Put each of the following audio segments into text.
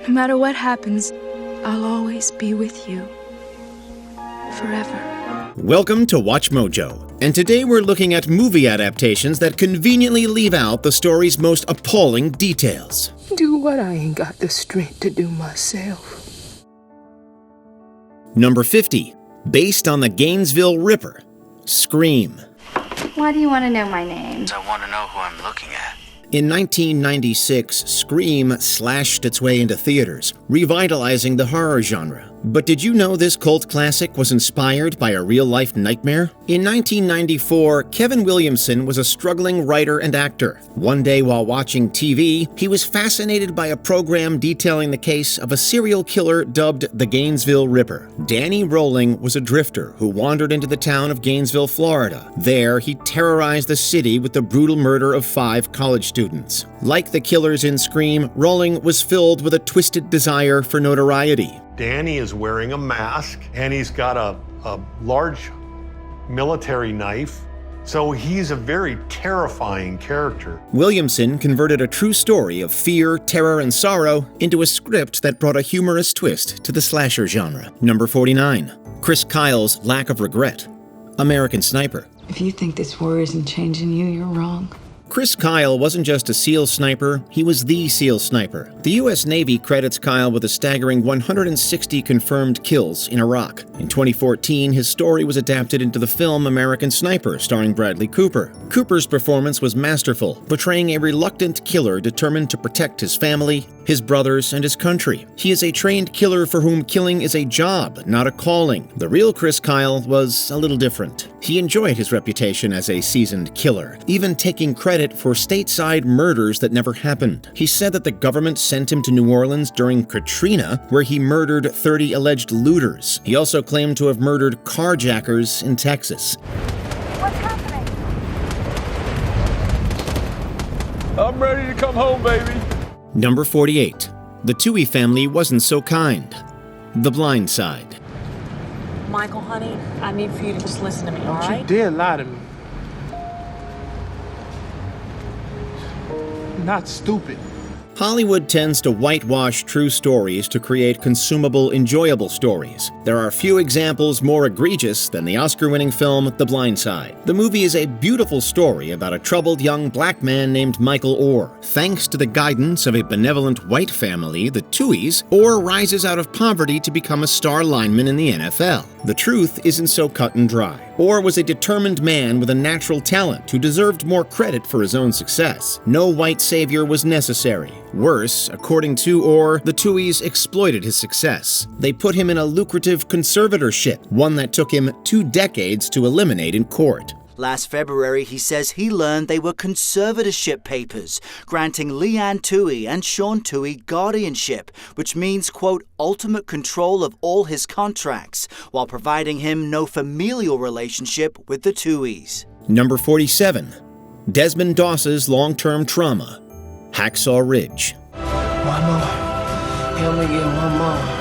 No matter what happens, I'll always be with you. Forever. Welcome to Watch Mojo, and today we're looking at movie adaptations that conveniently leave out the story's most appalling details. Do what I ain't got the strength to do myself. Number 50. Based on the Gainesville Ripper, Scream. Why do you want to know my name? I want to know who I'm looking at. In 1996, Scream slashed its way into theaters, revitalizing the horror genre. But did you know this cult classic was inspired by a real-life nightmare? In 1994, Kevin Williamson was a struggling writer and actor. One day while watching TV, he was fascinated by a program detailing the case of a serial killer dubbed the Gainesville Ripper. Danny Rolling was a drifter who wandered into the town of Gainesville, Florida. There, he terrorized the city with the brutal murder of 5 college students. Like the killers in Scream, Rolling was filled with a twisted desire for notoriety. Danny is wearing a mask, and he's got a large military knife, so he's a very terrifying character. Williamson converted a true story of fear, terror, and sorrow into a script that brought a humorous twist to the slasher genre. Number 49. Chris Kyle's Lack of Regret, American Sniper. If you think this war isn't changing you, you're wrong. Chris Kyle wasn't just a SEAL sniper, he was the SEAL sniper. The U.S. Navy credits Kyle with a staggering 160 confirmed kills in Iraq. In 2014, his story was adapted into the film American Sniper, starring Bradley Cooper. Cooper's performance was masterful, portraying a reluctant killer determined to protect his family, his brothers, and his country. He is a trained killer for whom killing is a job, not a calling. The real Chris Kyle was a little different. He enjoyed his reputation as a seasoned killer, even taking credit for stateside murders that never happened. He said that the government sent him to New Orleans during Katrina, where he murdered 30 alleged looters. He also claimed to have murdered carjackers in Texas. What's happening? I'm ready to come home, baby. Number 48. The Toohey family wasn't so kind. The Blind Side. Michael, honey, I need for you to just listen to me, all right? You dare lie to me. Not stupid. Hollywood tends to whitewash true stories to create consumable, enjoyable stories. There are few examples more egregious than the Oscar-winning film The Blind Side. The movie is a beautiful story about a troubled young black man named Michael Orr. Thanks to the guidance of a benevolent white family, the Tooheys, Orr rises out of poverty to become a star lineman in the NFL. The truth isn't so cut and dry. Orr was a determined man with a natural talent who deserved more credit for his own success. No white savior was necessary. Worse, according to Orr, the Tooheys exploited his success. They put him in a lucrative conservatorship, one that took him 2 decades to eliminate in court. Last February, he says he learned they were conservatorship papers, granting Leanne Toohey and Sean Toohey guardianship, which means, quote, ultimate control of all his contracts, while providing him no familial relationship with the Tooheys. Number 47. Desmond Doss's long-term trauma, Hacksaw Ridge. Mama, help me get my mom.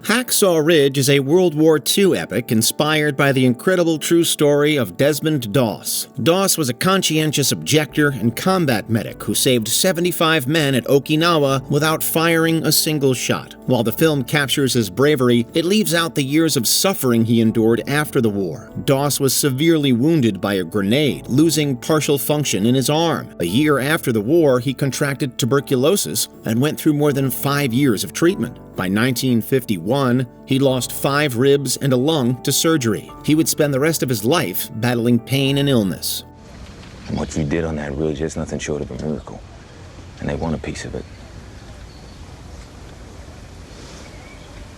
Hacksaw Ridge is a World War II epic inspired by the incredible true story of Desmond Doss. Doss was a conscientious objector and combat medic who saved 75 men at Okinawa without firing a single shot. While the film captures his bravery, it leaves out the years of suffering he endured after the war. Doss was severely wounded by a grenade, losing partial function in his arm. A year after the war, he contracted tuberculosis and went through more than 5 years of treatment. By 1951, he lost 5 ribs and a lung to surgery. He would spend the rest of his life battling pain and illness. And what you did on that ridge is nothing short of a miracle. And they want a piece of it.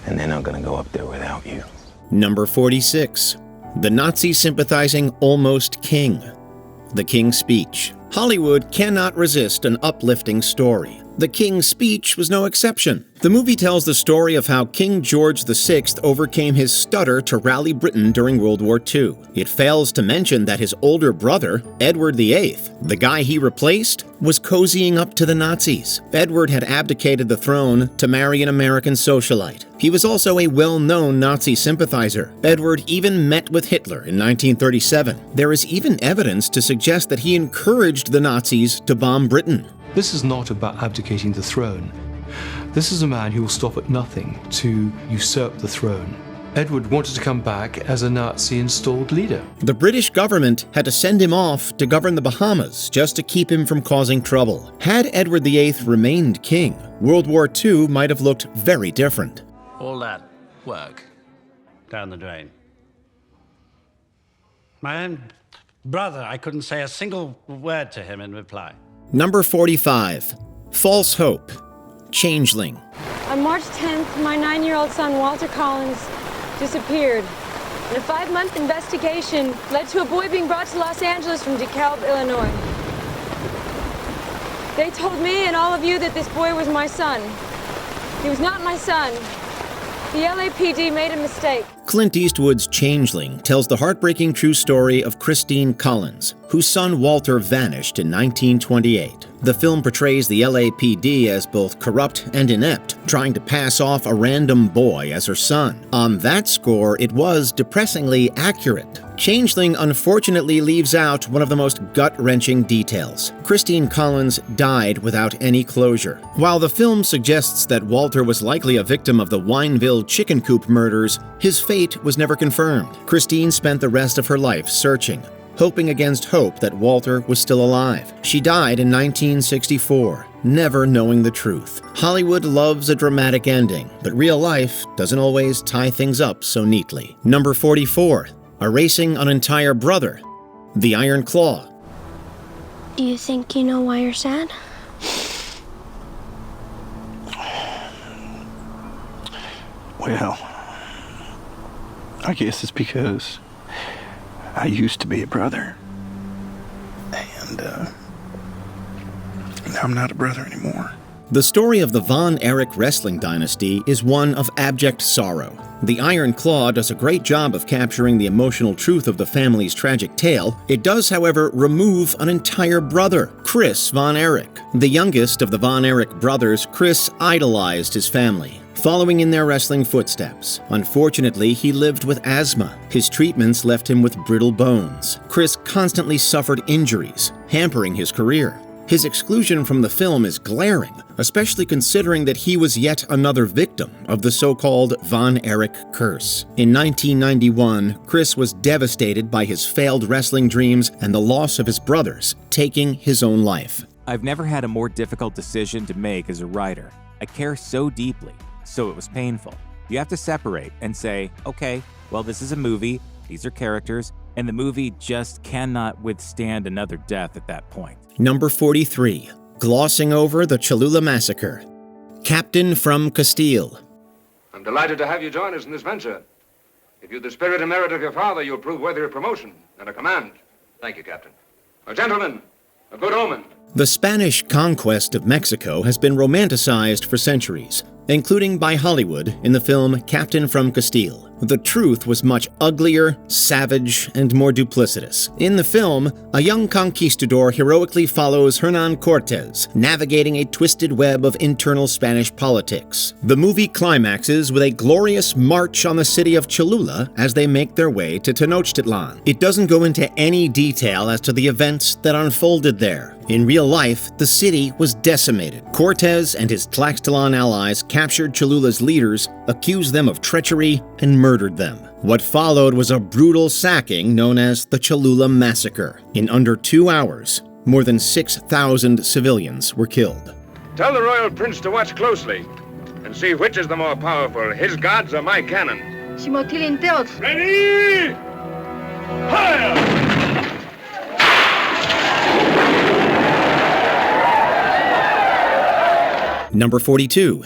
And they're not gonna go up there without you. Number 46. The Nazi-sympathizing almost king. The King's Speech. Hollywood cannot resist an uplifting story. The King's Speech was no exception. The movie tells the story of how King George VI overcame his stutter to rally Britain during World War II. It fails to mention that his older brother, Edward VIII, the guy he replaced, was cozying up to the Nazis. Edward had abdicated the throne to marry an American socialite. He was also a well-known Nazi sympathizer. Edward even met with Hitler in 1937. There is even evidence to suggest that he encouraged the Nazis to bomb Britain. This is not about abdicating the throne. This is a man who will stop at nothing to usurp the throne. Edward wanted to come back as a Nazi-installed leader. The British government had to send him off to govern the Bahamas just to keep him from causing trouble. Had Edward VIII remained king, World War II might have looked very different. All that work down the drain. My own brother, I couldn't say a single word to him in reply. Number 45. False Hope. Changeling. On March 10th, my 9-year-old son, Walter Collins, disappeared. And a 5-month investigation led to a boy being brought to Los Angeles from DeKalb, Illinois. They told me and all of you that this boy was my son. He was not my son. The LAPD made a mistake. Clint Eastwood's Changeling tells the heartbreaking true story of Christine Collins, whose son Walter vanished in 1928. The film portrays the LAPD as both corrupt and inept, trying to pass off a random boy as her son. On that score, it was depressingly accurate. Changeling unfortunately leaves out one of the most gut-wrenching details. Christine Collins died without any closure. While the film suggests that Walter was likely a victim of the Wineville chicken coop murders, his fate was never confirmed. Christine spent the rest of her life searching, hoping against hope that Walter was still alive. She died in 1964, never knowing the truth. Hollywood loves a dramatic ending, but real life doesn't always tie things up so neatly. Number 44. Erasing an entire brother. The Iron Claw. Do you think you know why you're sad? Well, I guess it's because I used to be a brother. And now I'm not a brother anymore. The story of the Von Erich wrestling dynasty is one of abject sorrow. The Iron Claw does a great job of capturing the emotional truth of the family's tragic tale. It does, however, remove an entire brother, Chris Von Erich. The youngest of the Von Erich brothers, Chris idolized his family, following in their wrestling footsteps. Unfortunately, he lived with asthma. His treatments left him with brittle bones. Chris constantly suffered injuries, hampering his career. His exclusion from the film is glaring, especially considering that he was yet another victim of the so-called Von Erich curse. In 1991, Chris was devastated by his failed wrestling dreams and the loss of his brothers, taking his own life. I've never had a more difficult decision to make as a writer. I care so deeply, so it was painful. You have to separate and say, okay, well, this is a movie, these are characters, and the movie just cannot withstand another death at that point. Number 43. Glossing over the Cholula Massacre. Captain from Castile. I'm delighted to have you join us in this venture. If you've the spirit and merit of your father, you'll prove worthy of promotion and a command. Thank you, Captain. A gentleman, a good omen. The Spanish conquest of Mexico has been romanticized for centuries, including by Hollywood in the film Captain from Castile. The truth was much uglier, savage, and more duplicitous. In the film, a young conquistador heroically follows Hernan Cortés, navigating a twisted web of internal Spanish politics. The movie climaxes with a glorious march on the city of Cholula as they make their way to Tenochtitlan. It doesn't go into any detail as to the events that unfolded there. In real life, the city was decimated. Cortés and his Tlaxcalan allies captured Cholula's leaders, accused them of treachery, and murdered them. What followed was a brutal sacking known as the Cholula Massacre. In under 2 hours, more than 6,000 civilians were killed. Tell the royal prince to watch closely and see which is the more powerful, his gods or my cannon. Ready! Fire! Number 42.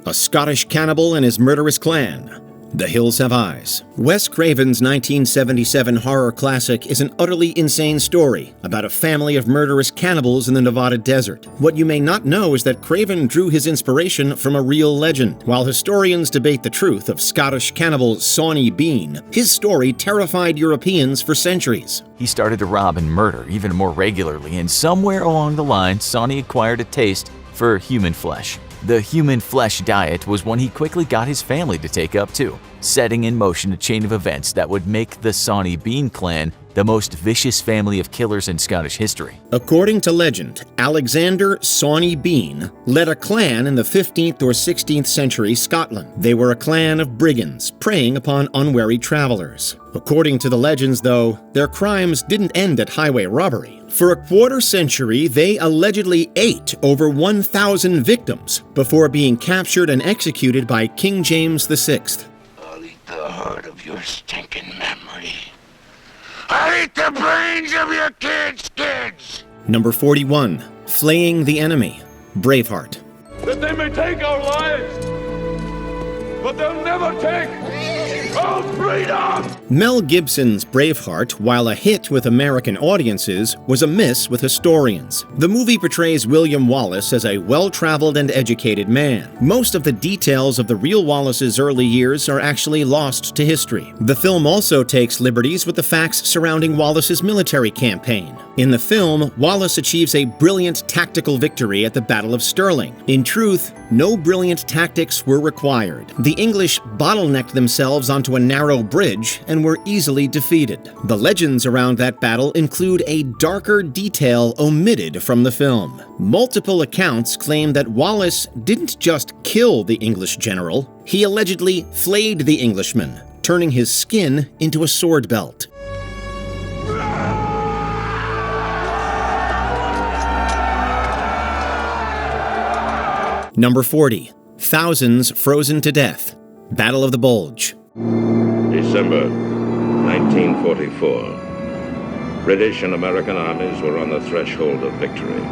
A Scottish cannibal and his murderous clan. The Hills Have Eyes. Wes Craven's 1977 horror classic is an utterly insane story about a family of murderous cannibals in the Nevada desert. What you may not know is that Craven drew his inspiration from a real legend. While historians debate the truth of Scottish cannibal Sawney Bean, his story terrified Europeans for centuries. He started to rob and murder even more regularly, and somewhere along the line, Sawney acquired a taste for human flesh. The human flesh diet was one he quickly got his family to take up too, setting in motion a chain of events that would make the Sawney Bean clan the most vicious family of killers in Scottish history. According to legend, Alexander Sawney Bean led a clan in the 15th or 16th century Scotland. They were a clan of brigands, preying upon unwary travelers. According to the legends, though, their crimes didn't end at highway robbery. For a quarter century, they allegedly ate over 1,000 victims before being captured and executed by King James VI. I'll eat the heart of your stinking memory. I'll eat the brains of your kids! Number 41. Flaying the Enemy. Braveheart. That they may take our lives, but they'll never take our freedom! Mel Gibson's Braveheart, while a hit with American audiences, was a miss with historians. The movie portrays William Wallace as a well-traveled and educated man. Most of the details of the real Wallace's early years are actually lost to history. The film also takes liberties with the facts surrounding Wallace's military campaign. In the film, Wallace achieves a brilliant tactical victory at the Battle of Stirling. In truth, no brilliant tactics were required. The English bottlenecked themselves onto a narrow bridge and were easily defeated. The legends around that battle include a darker detail omitted from the film. Multiple accounts claim that Wallace didn't just kill the English general, he allegedly flayed the Englishman, turning his skin into a sword belt. Number 40. Thousands Frozen to Death. Battle of the Bulge. December 1944. British and American armies were on the threshold of victory.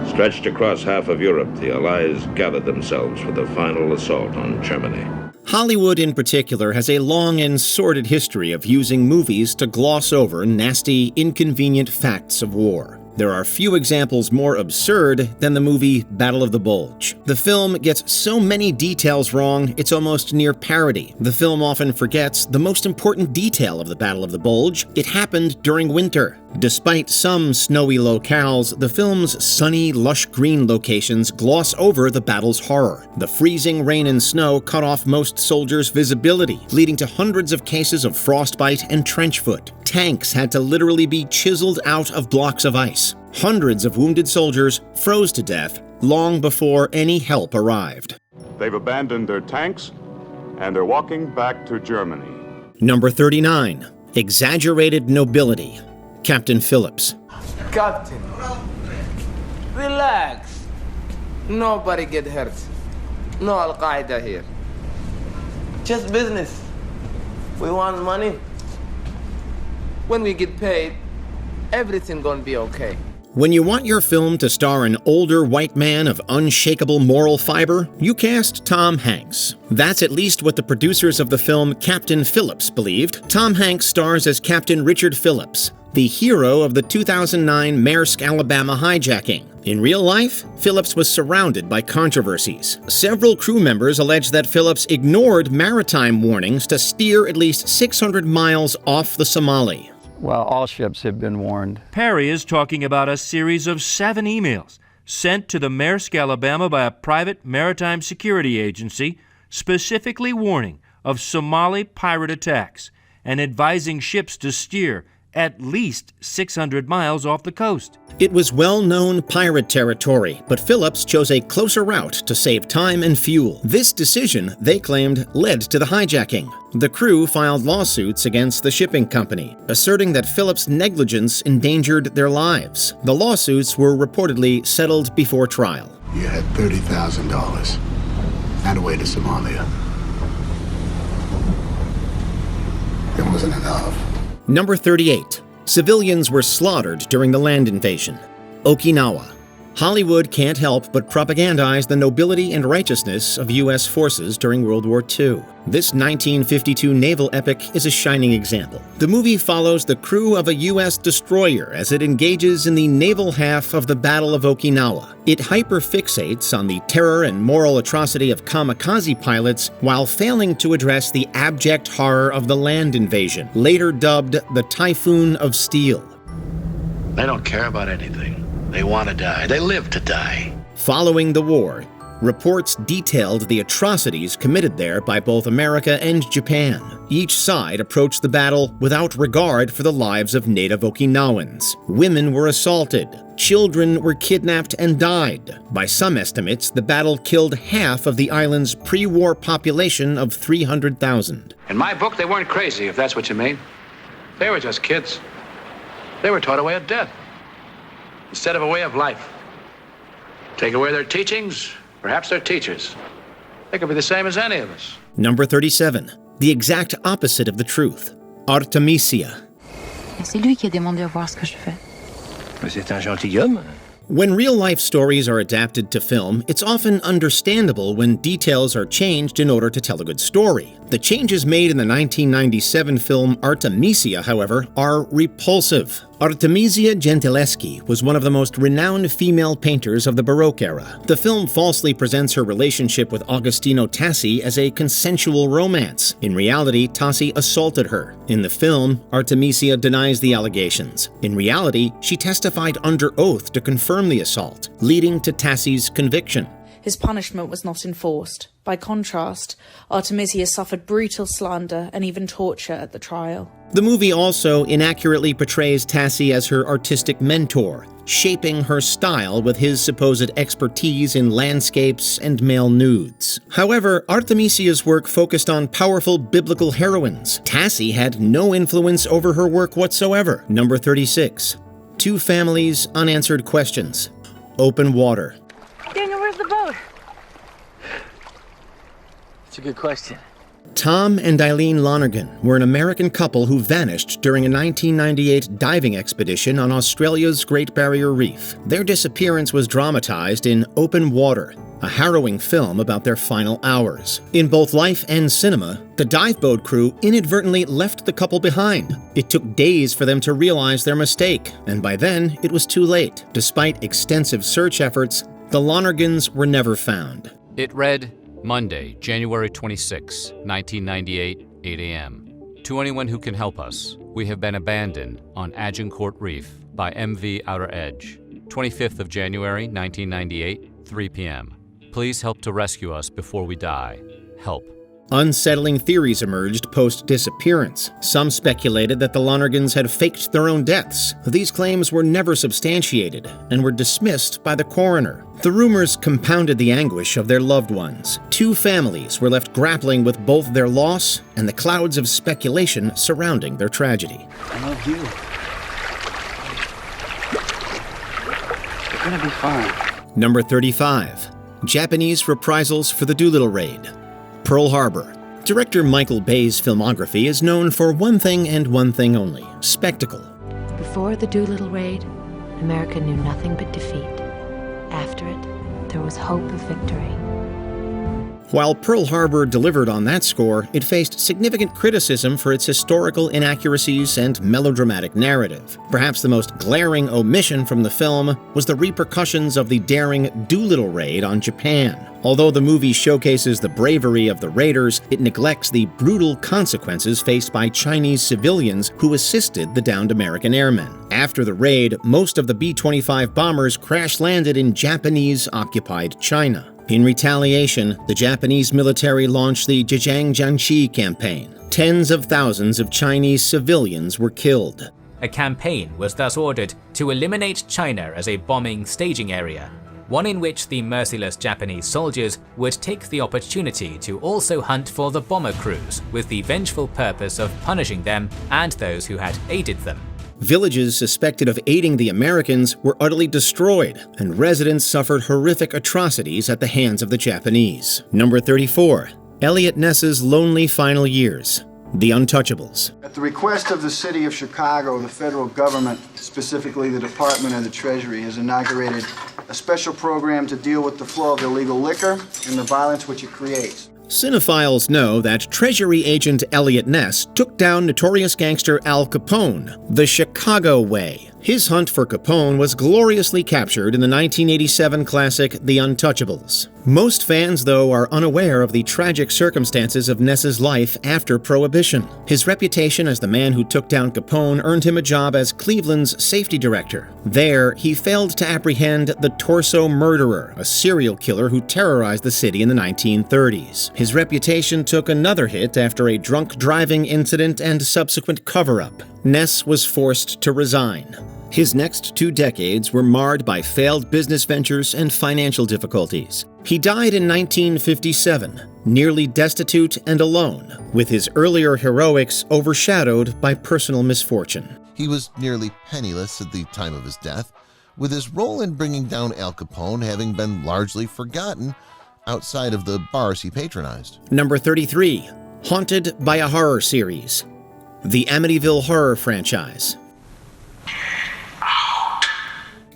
Stretched across half of Europe, the Allies gathered themselves for the final assault on Germany. Hollywood in particular has a long and sordid history of using movies to gloss over nasty, inconvenient facts of war. There are few examples more absurd than the movie Battle of the Bulge. The film gets so many details wrong, it's almost near parody. The film often forgets the most important detail of the Battle of the Bulge. It happened during winter. Despite some snowy locales, the film's sunny, lush green locations gloss over the battle's horror. The freezing rain and snow cut off most soldiers' visibility, leading to hundreds of cases of frostbite and trench foot. Tanks had to literally be chiseled out of blocks of ice. Hundreds of wounded soldiers froze to death long before any help arrived. They've abandoned their tanks, and they're walking back to Germany. Number 39. Exaggerated Nobility. Captain Phillips. Captain, relax. Nobody get hurt. No Al-Qaeda here. Just business. We want money. When we get paid, everything gonna be okay. When you want your film to star an older white man of unshakable moral fiber, you cast Tom Hanks. That's at least what the producers of the film Captain Phillips believed. Tom Hanks stars as Captain Richard Phillips, the hero of the 2009 Maersk, Alabama hijacking. In real life, Phillips was surrounded by controversies. Several crew members allege that Phillips ignored maritime warnings to steer at least 600 miles off the Somali. Well, all ships have been warned. Perry is talking about a series of 7 emails sent to the Maersk, Alabama by a private maritime security agency specifically warning of Somali pirate attacks and advising ships to steer at least 600 miles off the coast. It was well-known pirate territory, but Phillips chose a closer route to save time and fuel. This decision, they claimed, led to the hijacking. The crew filed lawsuits against the shipping company, asserting that Phillips' negligence endangered their lives. The lawsuits were reportedly settled before trial. You had $30,000 and a way to Somalia. It wasn't enough. Number 38. Civilians were slaughtered during the land invasion. Okinawa. Hollywood can't help but propagandize the nobility and righteousness of U.S. forces during World War II. This 1952 naval epic is a shining example. The movie follows the crew of a U.S. destroyer as it engages in the naval half of the Battle of Okinawa. It hyperfixates on the terror and moral atrocity of kamikaze pilots while failing to address the abject horror of the land invasion, later dubbed the Typhoon of Steel. They don't care about anything. They want to die. They live to die. Following the war, reports detailed the atrocities committed there by both America and Japan. Each side approached the battle without regard for the lives of native Okinawans. Women were assaulted. Children were kidnapped and died. By some estimates, the battle killed half of the island's pre-war population of 300,000. In my book, they weren't crazy, if that's what you mean. They were just kids. They were taught a way of death instead of a way of life. Take away their teachings, perhaps their teachers. They could be the same as any of us. Number 37. The exact opposite of the truth. Artemisia. C'est lui qui a demandé à voir ce que je fais. C'est un gentilhomme. When real-life stories are adapted to film, it's often understandable when details are changed in order to tell a good story. The changes made in the 1997 film Artemisia, however, are repulsive. Artemisia Gentileschi was one of the most renowned female painters of the Baroque era. The film falsely presents her relationship with Agostino Tassi as a consensual romance. In reality, Tassi assaulted her. In the film, Artemisia denies the allegations. In reality, she testified under oath to confirm the assault, leading to Tassi's conviction. His punishment was not enforced. By contrast, Artemisia suffered brutal slander and even torture at the trial. The movie also inaccurately portrays Tassi as her artistic mentor, shaping her style with his supposed expertise in landscapes and male nudes. However, Artemisia's work focused on powerful biblical heroines. Tassi had no influence over her work whatsoever. Number 36. Two families, unanswered questions. Open water. Daniel, where's the boat? That's a good question. Tom and Eileen Lonergan were an American couple who vanished during a 1998 diving expedition on Australia's Great Barrier Reef. Their disappearance was dramatized in Open Water, a harrowing film about their final hours. In both life and cinema, the dive boat crew inadvertently left the couple behind. It took days for them to realize their mistake, and by then, it was too late. Despite extensive search efforts, the Lonergans were never found. It read, Monday, January 26, 1998, 8 a.m. To anyone who can help us, we have been abandoned on Agincourt Reef by MV Outer Edge. 25th of January, 1998, 3 p.m. Please help to rescue us before we die. Help. Unsettling theories emerged post-disappearance. Some speculated that the Lonergans had faked their own deaths. These claims were never substantiated and were dismissed by the coroner. The rumors compounded the anguish of their loved ones. Two families were left grappling with both their loss and the clouds of speculation surrounding their tragedy. I love you. You're gonna be fine. Number 35. Japanese reprisals for the Doolittle Raid. Pearl Harbor. Director Michael Bay's filmography is known for one thing and one thing only: spectacle. Before the Doolittle Raid, America knew nothing but defeat. After it, there was hope of victory. While Pearl Harbor delivered on that score, it faced significant criticism for its historical inaccuracies and melodramatic narrative. Perhaps the most glaring omission from the film was the repercussions of the daring Doolittle Raid on Japan. Although the movie showcases the bravery of the raiders, it neglects the brutal consequences faced by Chinese civilians who assisted the downed American airmen. After the raid, most of the B-25 bombers crash-landed in Japanese-occupied China. In retaliation, the Japanese military launched the Zhejiang-Jiangxi campaign. Tens of thousands of Chinese civilians were killed. A campaign was thus ordered to eliminate China as a bombing staging area, one in which the merciless Japanese soldiers would take the opportunity to also hunt for the bomber crews with the vengeful purpose of punishing them and those who had aided them. Villages suspected of aiding the Americans were utterly destroyed, and residents suffered horrific atrocities at the hands of the Japanese. Number 34. Eliot Ness's Lonely Final Years. The Untouchables. At the request of the city of Chicago, the federal government, specifically the Department of the Treasury, has inaugurated a special program to deal with the flow of illegal liquor and the violence which it creates. Cinephiles know that Treasury agent Elliot Ness took down notorious gangster Al Capone the Chicago way. His hunt for Capone was gloriously captured in the 1987 classic The Untouchables. Most fans, though, are unaware of the tragic circumstances of Ness's life after Prohibition. His reputation as the man who took down Capone earned him a job as Cleveland's safety director. There, he failed to apprehend the Torso Murderer, a serial killer who terrorized the city in the 1930s. His reputation took another hit after a drunk driving incident and subsequent cover-up. Ness was forced to resign. His next 2 decades were marred by failed business ventures and financial difficulties. He died in 1957, nearly destitute and alone, with his earlier heroics overshadowed by personal misfortune. He was nearly penniless at the time of his death, with his role in bringing down Al Capone having been largely forgotten outside of the bars he patronized. Number 33. Haunted by a Horror Series. The Amityville Horror franchise.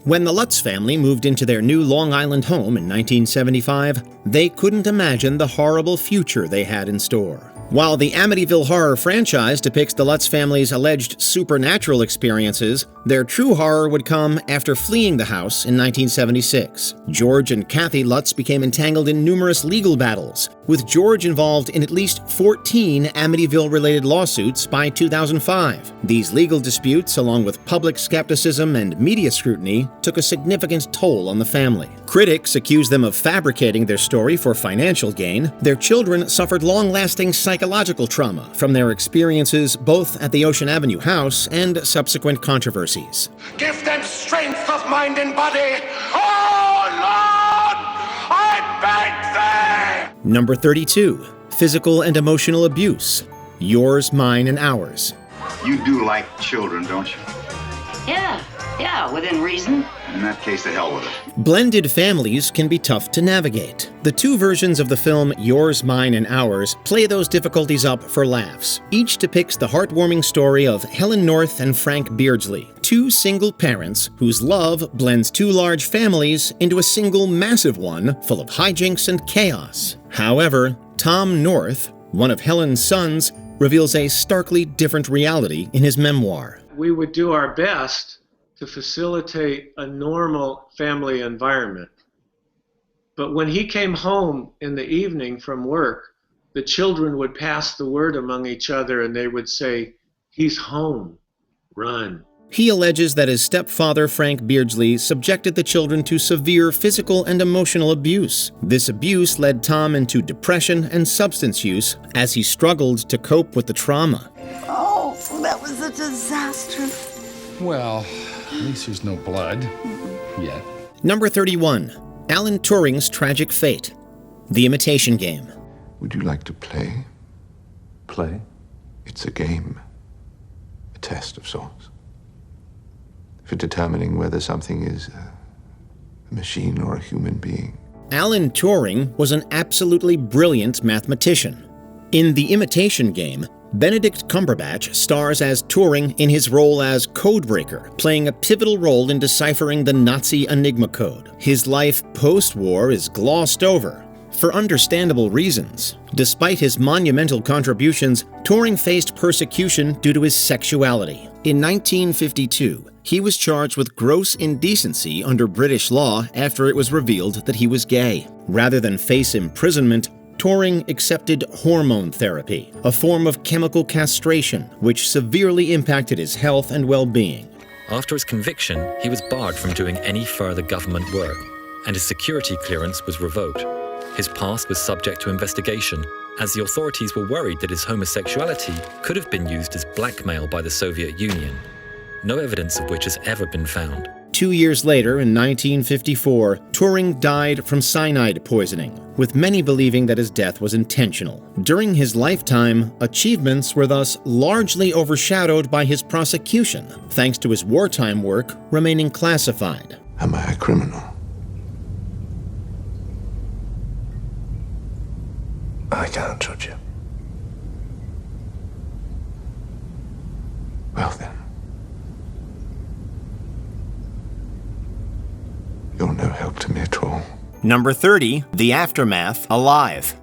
When the Lutz family moved into their new Long Island home in 1975, they couldn't imagine the horrible future they had in store. While the Amityville Horror franchise depicts the Lutz family's alleged supernatural experiences, their true horror would come after fleeing the house in 1976. George and Kathy Lutz became entangled in numerous legal battles, with George involved in at least 14 Amityville-related lawsuits by 2005. These legal disputes, along with public skepticism and media scrutiny, took a significant toll on the family. Critics accused them of fabricating their story for financial gain. Their children suffered long-lasting psychological trauma from their experiences both at the Ocean Avenue house and subsequent controversies. Give them strength of mind and body. Oh, Lord, I beg thee. Number 32. Physical and emotional abuse. Yours, Mine, and Ours. You do like children, don't you? Yeah, within reason. In that case, the hell with it. Blended families can be tough to navigate. The 2 versions of the film Yours, Mine, and Ours play those difficulties up for laughs. Each depicts the heartwarming story of Helen North and Frank Beardsley, 2 single parents whose love blends 2 large families into a single massive one full of hijinks and chaos. However, Tom North, one of Helen's sons, reveals a starkly different reality in his memoir. We would do our best to facilitate a normal family environment. But when he came home in the evening from work, the children would pass the word among each other and they would say, "He's home, run." He alleges that his stepfather, Frank Beardsley, subjected the children to severe physical and emotional abuse. This abuse led Tom into depression and substance use as he struggled to cope with the trauma. Oh, that was a disaster. Well, at least there's no blood. Yet. Number 31. Alan Turing's Tragic Fate. The Imitation Game. Would you like to play? Play? It's a game. A test of sorts. For determining whether something is a machine or a human being. Alan Turing was an absolutely brilliant mathematician. In The Imitation Game, Benedict Cumberbatch stars as Turing in his role as Codebreaker, playing a pivotal role in deciphering the Nazi Enigma code. His life post-war is glossed over, for understandable reasons. Despite his monumental contributions, Turing faced persecution due to his sexuality. In 1952, he was charged with gross indecency under British law after it was revealed that he was gay. Rather than face imprisonment, Turing accepted hormone therapy, a form of chemical castration which severely impacted his health and well-being. After his conviction, he was barred from doing any further government work, and his security clearance was revoked. His past was subject to investigation, as the authorities were worried that his homosexuality could have been used as blackmail by the Soviet Union, no evidence of which has ever been found. 2 years later, in 1954, Turing died from cyanide poisoning, with many believing that his death was intentional. During his lifetime, achievements were thus largely overshadowed by his prosecution, thanks to his wartime work remaining classified. Am I a criminal? I can't judge you. Well then, you're no help to me at all. Number 30, The Aftermath, Alive.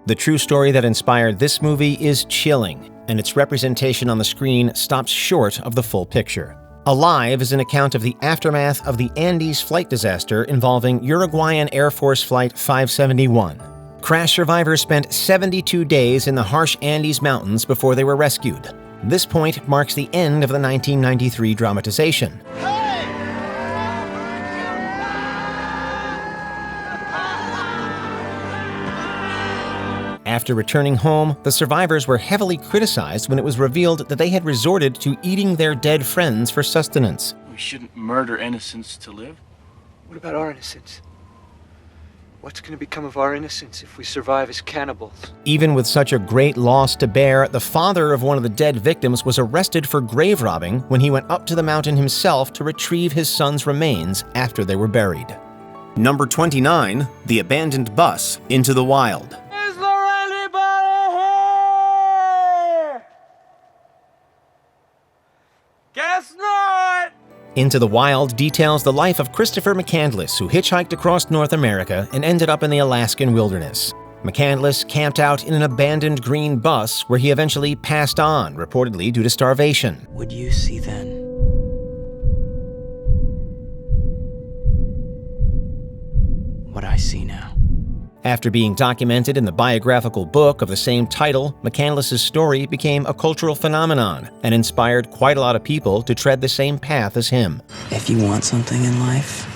The true story that inspired this movie is chilling, and its representation on the screen stops short of the full picture. Alive is an account of the aftermath of the Andes flight disaster involving Uruguayan Air Force Flight 571. Crash survivors spent 72 days in the harsh Andes Mountains before they were rescued. This point marks the end of the 1993 dramatization. After returning home, the survivors were heavily criticized when it was revealed that they had resorted to eating their dead friends for sustenance. We shouldn't murder innocents to live. What about our innocence? What's going to become of our innocence if we survive as cannibals? Even with such a great loss to bear, the father of one of the dead victims was arrested for grave robbing when he went up to the mountain himself to retrieve his son's remains after they were buried. Number 29, The Abandoned Bus, Into the Wild. Guess not! Into the Wild details the life of Christopher McCandless, who hitchhiked across North America and ended up in the Alaskan wilderness. McCandless camped out in an abandoned green bus where he eventually passed on, reportedly due to starvation. Would you see then what I see now? After being documented in the biographical book of the same title, McCandless's story became a cultural phenomenon and inspired quite a lot of people to tread the same path as him. If you want something in life,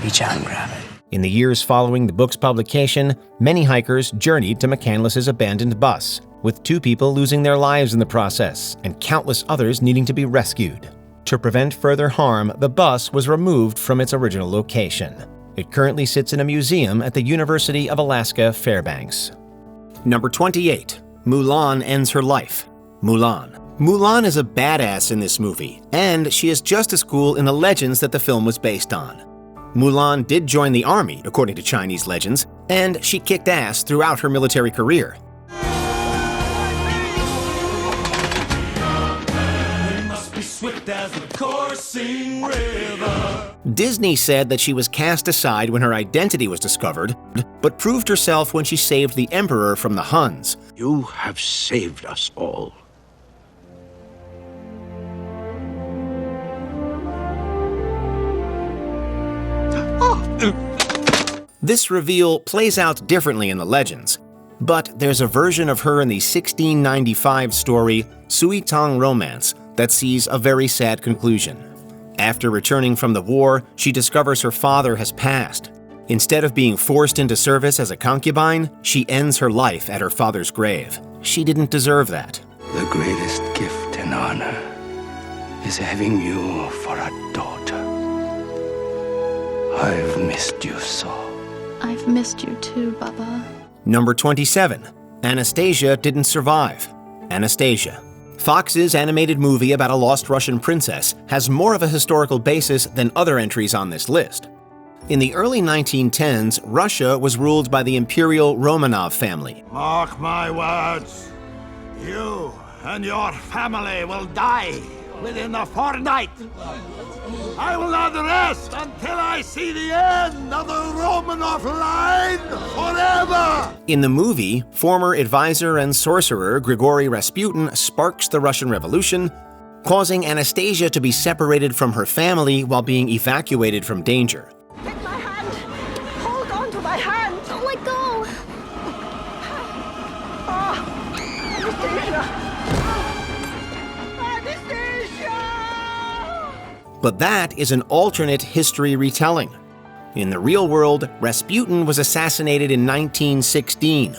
reach out and grab it. In the years following the book's publication, many hikers journeyed to McCandless's abandoned bus, with 2 people losing their lives in the process and countless others needing to be rescued. To prevent further harm, the bus was removed from its original location. It currently sits in a museum at the University of Alaska, Fairbanks. Number 28, Mulan Ends Her Life, Mulan. Mulan is a badass in this movie, and she is just as cool in the legends that the film was based on. Mulan did join the army, according to Chinese legends, and she kicked ass throughout her military career. We must be swift as the coursing river. Disney said that she was cast aside when her identity was discovered, but proved herself when she saved the Emperor from the Huns. You have saved us all. This reveal plays out differently in the legends, but there's a version of her in the 1695 story Sui Tang Romance that sees a very sad conclusion. After returning from the war, she discovers her father has passed. Instead of being forced into service as a concubine, she ends her life at her father's grave. She didn't deserve that. The greatest gift and honor is having you for a daughter. I've missed you so. I've missed you too, Baba. Number 27. Anastasia Didn't Survive, Anastasia. Fox's animated movie about a lost Russian princess has more of a historical basis than other entries on this list. In the early 1910s, Russia was ruled by the Imperial Romanov family. Mark my words. You and your family will die within a fortnight. I will not rest until I see the end of the Romanov line forever! In the movie, former advisor and sorcerer Grigory Rasputin sparks the Russian Revolution, causing Anastasia to be separated from her family while being evacuated from danger. Take my hand! Hold on to my hand! Don't let go! Anastasia! But that is an alternate history retelling. In the real world, Rasputin was assassinated in 1916,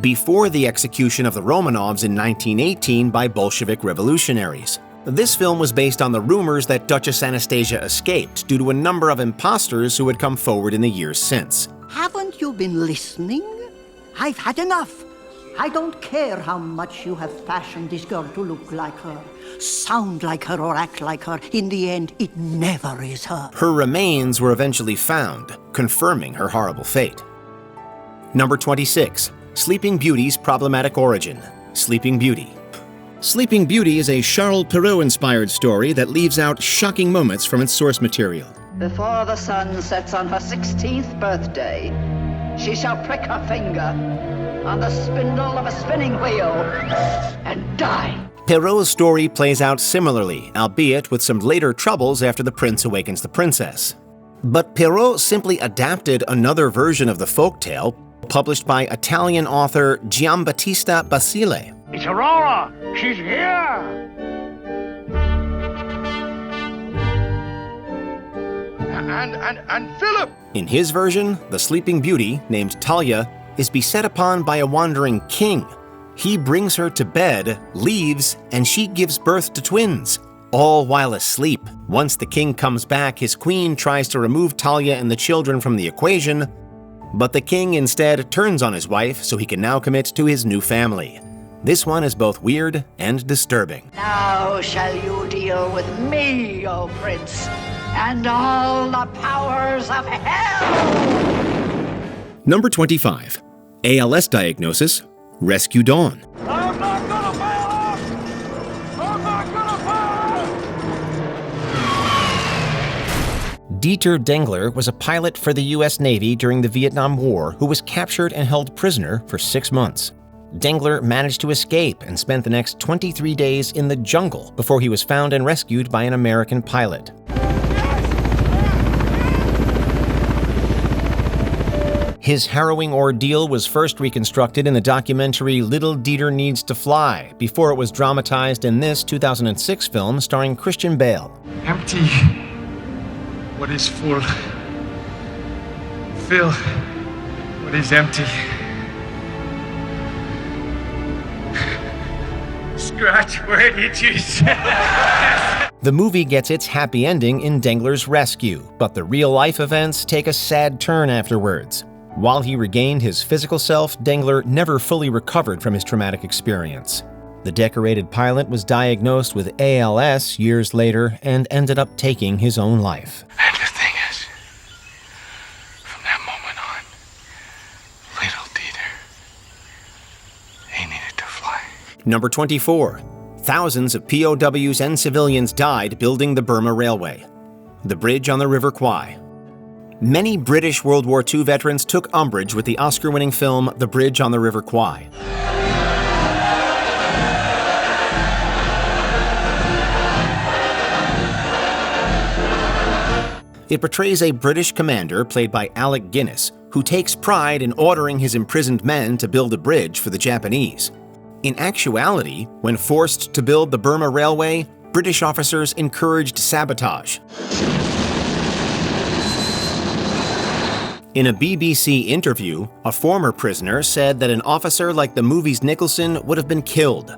before the execution of the Romanovs in 1918 by Bolshevik revolutionaries. This film was based on the rumors that Duchess Anastasia escaped due to a number of imposters who had come forward in the years since. Haven't you been listening? I've had enough. I don't care how much you have fashioned this girl to look like her, sound like her, or act like her. In the end, it never is her. Her remains were eventually found, confirming her horrible fate. Number 26. Sleeping Beauty's problematic origin. Sleeping Beauty. Sleeping Beauty is a Charles Perrault-inspired story that leaves out shocking moments from its source material. Before the sun sets on her 16th birthday, she shall prick her finger on the spindle of a spinning wheel and die. Perrault's story plays out similarly, albeit with some later troubles after the prince awakens the princess. But Perrault simply adapted another version of the folktale, published by Italian author Giambattista Basile. It's Aurora! She's here! And Philip! In his version, the Sleeping Beauty, named Talia, is beset upon by a wandering king. He brings her to bed, leaves, and she gives birth to twins, all while asleep. Once the king comes back, his queen tries to remove Talia and the children from the equation, but the king instead turns on his wife so he can now commit to his new family. This one is both weird and disturbing. Now shall you deal with me, O prince, and all the powers of hell! Number 25. ALS diagnosis, Rescue Dawn. I'm not gonna fail us! I'm not gonna fail! Dieter Dengler was a pilot for the U.S. Navy during the Vietnam War who was captured and held prisoner for 6 months. Dengler managed to escape and spent the next 23 days in the jungle before he was found and rescued by an American pilot. His harrowing ordeal was first reconstructed in the documentary Little Dieter Needs to Fly, before it was dramatized in this 2006 film starring Christian Bale. Empty what is full. Fill what is empty. Scratch where it itches. The movie gets its happy ending in Dengler's rescue, but the real-life events take a sad turn afterwards. While he regained his physical self, Dengler never fully recovered from his traumatic experience. The decorated pilot was diagnosed with ALS years later and ended up taking his own life. And the thing is, from that moment on, little Dieter, he needed to fly. Number 24. Thousands of POWs and civilians died building the Burma Railway. The bridge on the River Kwai. Many British World War II veterans took umbrage with the Oscar-winning film The Bridge on the River Kwai. It portrays a British commander, played by Alec Guinness, who takes pride in ordering his imprisoned men to build a bridge for the Japanese. In actuality, when forced to build the Burma Railway, British officers encouraged sabotage. In a BBC interview, a former prisoner said that an officer like the movie's Nicholson would have been killed.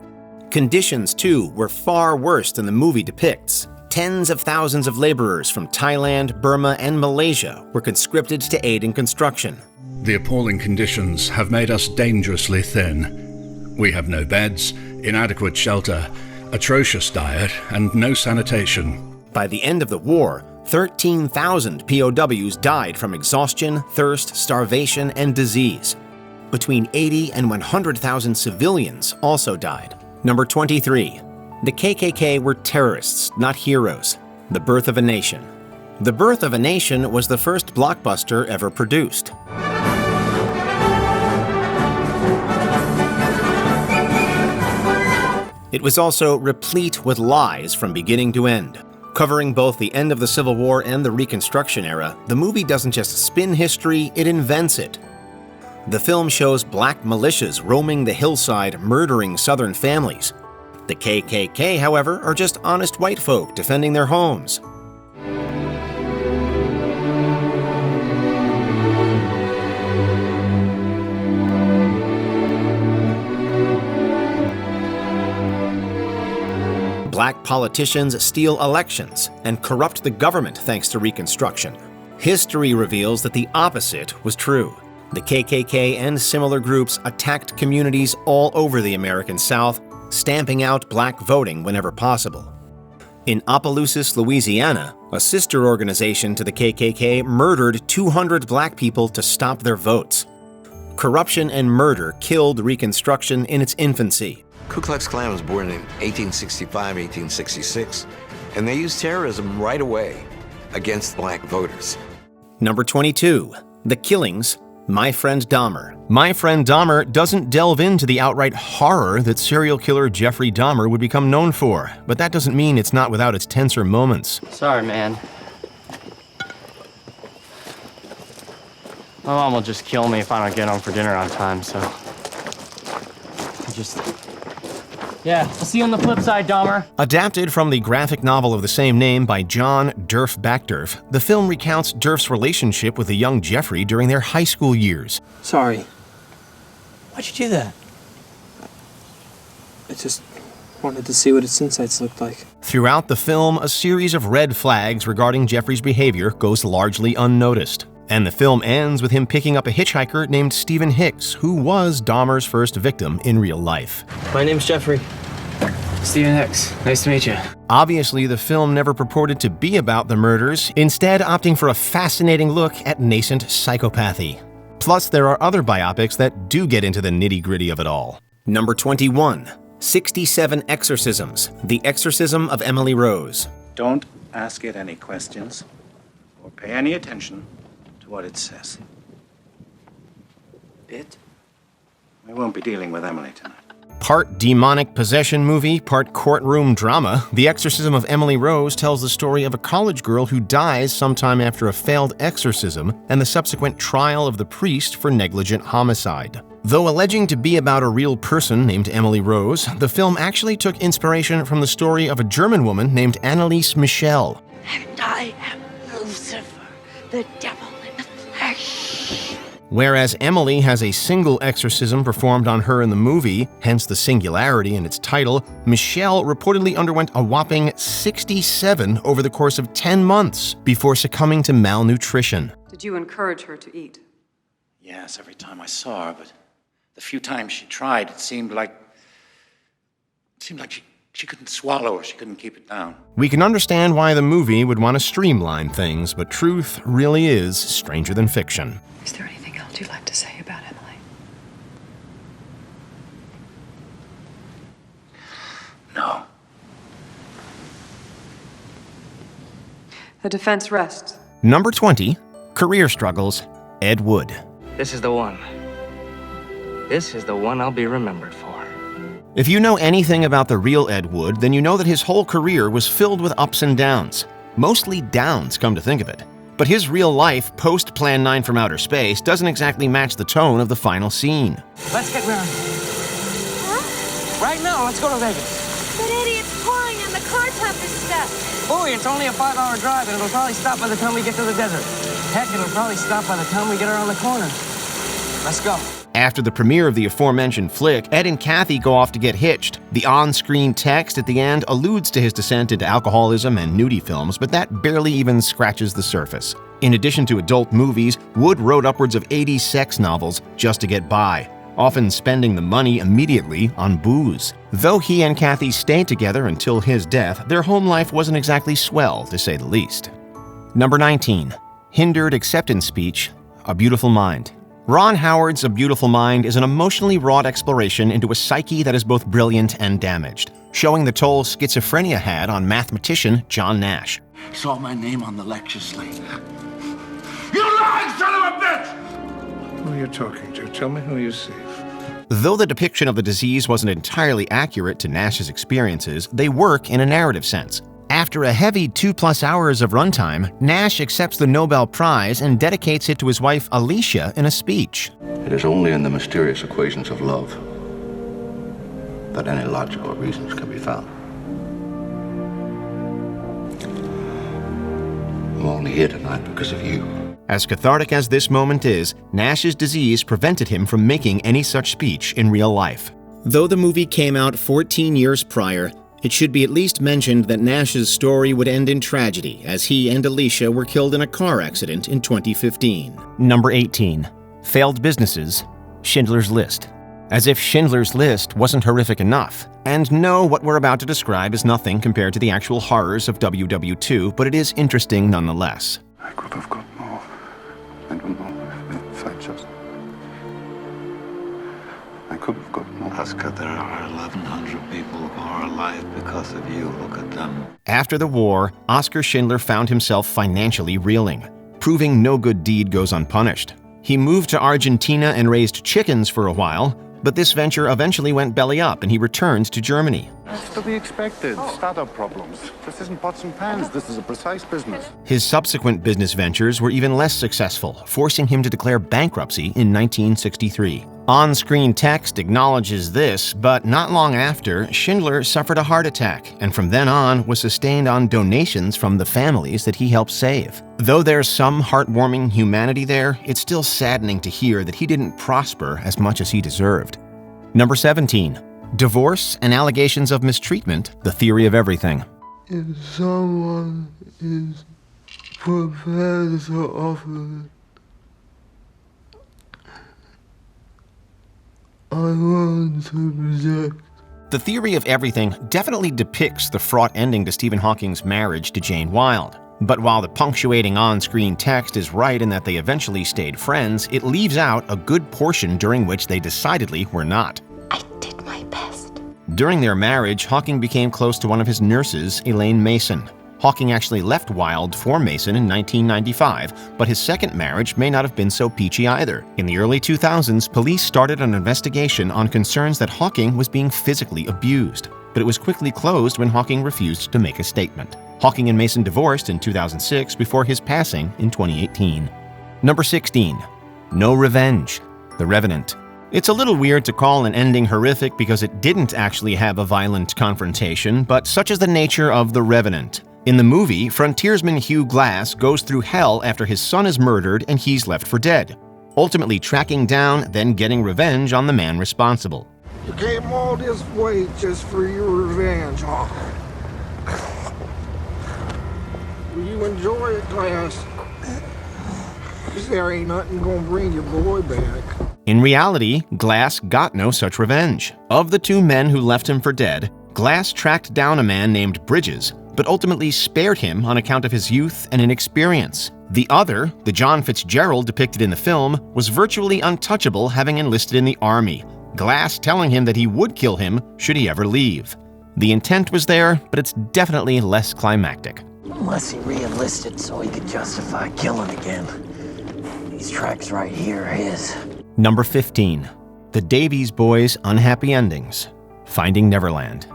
Conditions, too, were far worse than the movie depicts. Tens of thousands of laborers from Thailand, Burma, and Malaysia were conscripted to aid in construction. The appalling conditions have made us dangerously thin. We have no beds, inadequate shelter, atrocious diet, and no sanitation. By the end of the war, 13,000 POWs died from exhaustion, thirst, starvation, and disease. Between 80 and 100,000 civilians also died. Number 23. The KKK were terrorists, not heroes. The Birth of a Nation. The Birth of a Nation was the first blockbuster ever produced. It was also replete with lies from beginning to end. Covering both the end of the Civil War and the Reconstruction era, the movie doesn't just spin history, it invents it. The film shows black militias roaming the hillside, murdering Southern families. The KKK, however, are just honest white folk defending their homes. Black politicians steal elections and corrupt the government thanks to Reconstruction. History reveals that the opposite was true. The KKK and similar groups attacked communities all over the American South, stamping out black voting whenever possible. In Opelousas, Louisiana, a sister organization to the KKK murdered 200 black people to stop their votes. corruption and murder killed Reconstruction in its infancy. Ku Klux Klan was born in 1865, 1866, and they used terrorism right away against black voters. Number 22. The Killings, My Friend Dahmer. My Friend Dahmer doesn't delve into the outright horror that serial killer Jeffrey Dahmer would become known for, but that doesn't mean it's not without its tenser moments. Sorry, man. My mom will just kill me if I don't get home for dinner on time, so... Yeah, I'll see you on the flip side, Dahmer. Adapted from the graphic novel of the same name by John Durf Backdurf, the film recounts Durf's relationship with the young Jeffrey during their high school years. Sorry. Why'd you do that? I just wanted to see what its insides looked like. Throughout the film, a series of red flags regarding Jeffrey's behavior goes largely unnoticed. And the film ends with him picking up a hitchhiker named Stephen Hicks, who was Dahmer's first victim in real life. My name's Jeffrey. Stephen Hicks. Nice to meet you. Obviously, the film never purported to be about the murders, instead opting for a fascinating look at nascent psychopathy. Plus, there are other biopics that do get into the nitty-gritty of it all. Number 21. 67 Exorcisms. The Exorcism of Emily Rose. Don't ask it any questions or pay any attention to what it says. It? We won't be dealing with Emily tonight. Part demonic possession movie, part courtroom drama, The Exorcism of Emily Rose tells the story of a college girl who dies sometime after a failed exorcism and the subsequent trial of the priest for negligent homicide. Though alleging to be about a real person named Emily Rose, the film actually took inspiration from the story of a German woman named Anneliese Michel. And I am Lucifer, the devil in the flesh. Whereas Emily has a single exorcism performed on her in the movie, hence the singularity in its title, Michelle reportedly underwent a whopping 67 over the course of 10 months before succumbing to malnutrition. Did you encourage her to eat? Yes, every time I saw her, but the few times she tried, it seemed like she couldn't swallow or she couldn't keep it down. We can understand why the movie would want to streamline things, but truth really is stranger than fiction. Is there anything else you'd like to say about Emily? No. The defense rests. Number 20. Career Struggles, Ed Wood. This is the one. This is the one I'll be remembered for. If you know anything about the real Ed Wood, then you know that his whole career was filled with ups and downs. Mostly downs, come to think of it. But his real life, post-Plan 9 from Outer Space, doesn't exactly match the tone of the final scene. Let's get married. Huh? Right now, let's go to Vegas. But Eddie, it's pouring and the car temp is stuck. Boy, it's only a 5-hour drive and it'll probably stop by the time we get to the desert. Heck, it'll probably stop by the time we get around the corner. Let's go. After the premiere of the aforementioned flick, Ed and Kathy go off to get hitched. The on-screen text at the end alludes to his descent into alcoholism and nudie films, but that barely even scratches the surface. In addition to adult movies, Wood wrote upwards of 80 sex novels just to get by, often spending the money immediately on booze. Though he and Kathy stayed together until his death, their home life wasn't exactly swell, to say the least. Number 19. Hindered Acceptance Speech, A Beautiful Mind. Ron Howard's A Beautiful Mind is an emotionally wrought exploration into a psyche that is both brilliant and damaged, showing the toll schizophrenia had on mathematician John Nash. Saw my name on the lecture slate. You lying son of a bitch! Who are you talking to? Tell me who you see. Though the depiction of the disease wasn't entirely accurate to Nash's experiences, they work in a narrative sense. After a heavy 2+ hours of runtime, Nash accepts the Nobel Prize and dedicates it to his wife Alicia in a speech. It is only in the mysterious equations of love that any logical reasons can be found. I'm only here tonight because of you. As cathartic as this moment is, Nash's disease prevented him from making any such speech in real life. Though the movie came out 14 years prior, it should be at least mentioned that Nash's story would end in tragedy, as he and Alicia were killed in a car accident in 2015. Number 18. Failed Businesses, Schindler's List. As if Schindler's List wasn't horrific enough. And no, what we're about to describe is nothing compared to the actual horrors of WW2, but it is interesting nonetheless. I could have got more, and more if I just I could have got more. Oscar, there are 1,100 people who are alive because of you. Look at them. After the war, Oskar Schindler found himself financially reeling, proving no good deed goes unpunished. He moved to Argentina and raised chickens for a while, but this venture eventually went belly up and he returned to Germany. That's to be expected. Startup problems. This isn't pots and pans. This is a precise business. His subsequent business ventures were even less successful, forcing him to declare bankruptcy in 1963. On-screen text acknowledges this, but not long after, Schindler suffered a heart attack, and from then on was sustained on donations from the families that he helped save. Though there's some heartwarming humanity there, it's still saddening to hear that he didn't prosper as much as he deserved. Number 17. Divorce and allegations of mistreatment, the theory of everything. If someone is prepared to offer it, I want to reject. The theory of everything definitely depicts the fraught ending to Stephen Hawking's marriage to Jane Wilde. But while the punctuating on-screen text is right in that they eventually stayed friends, it leaves out a good portion during which they decidedly were not. During their marriage, Hawking became close to one of his nurses, Elaine Mason. Hawking actually left Wilde for Mason in 1995, but his second marriage may not have been so peachy either. In the early 2000s, police started an investigation on concerns that Hawking was being physically abused, but it was quickly closed when Hawking refused to make a statement. Hawking and Mason divorced in 2006 before his passing in 2018. Number 16. No Revenge, The Revenant. It's a little weird to call an ending horrific because it didn't actually have a violent confrontation, but such is the nature of The Revenant. In the movie, frontiersman Hugh Glass goes through hell after his son is murdered and he's left for dead, ultimately tracking down, then getting revenge on the man responsible. You came all this way just for your revenge, huh? Will you enjoy it, Glass? 'Cause there ain't nothing gonna bring your boy back. In reality, Glass got no such revenge. Of the two men who left him for dead, Glass tracked down a man named Bridges, but ultimately spared him on account of his youth and inexperience. The other, the John Fitzgerald depicted in the film, was virtually untouchable, having enlisted in the army, Glass telling him that he would kill him should he ever leave. The intent was there, but it's definitely less climactic. Unless he re-enlisted so he could justify killing again. These tracks right here are his. Number 15. The Davies Boys' Unhappy Endings, Finding Neverland.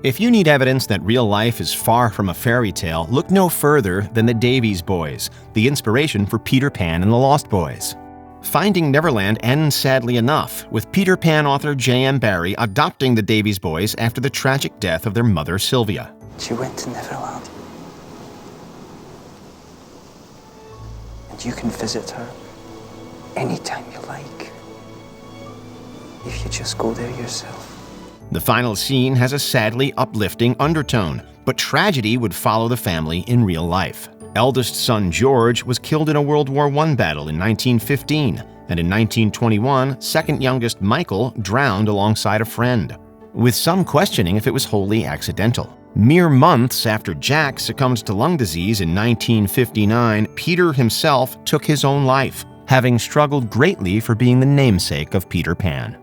If you need evidence that real life is far from a fairy tale, look no further than the Davies Boys, the inspiration for Peter Pan and the Lost Boys. Finding Neverland ends sadly enough, with Peter Pan author J.M. Barrie adopting the Davies Boys after the tragic death of their mother Sylvia. She went to Neverland. And you can visit her anytime you like. If you just go there yourself. The final scene has a sadly uplifting undertone, but tragedy would follow the family in real life. Eldest son George was killed in a World War I battle in 1915, and in 1921, second youngest Michael drowned alongside a friend, with some questioning if it was wholly accidental. Mere months after Jack succumbed to lung disease in 1959, Peter himself took his own life, having struggled greatly for being the namesake of Peter Pan.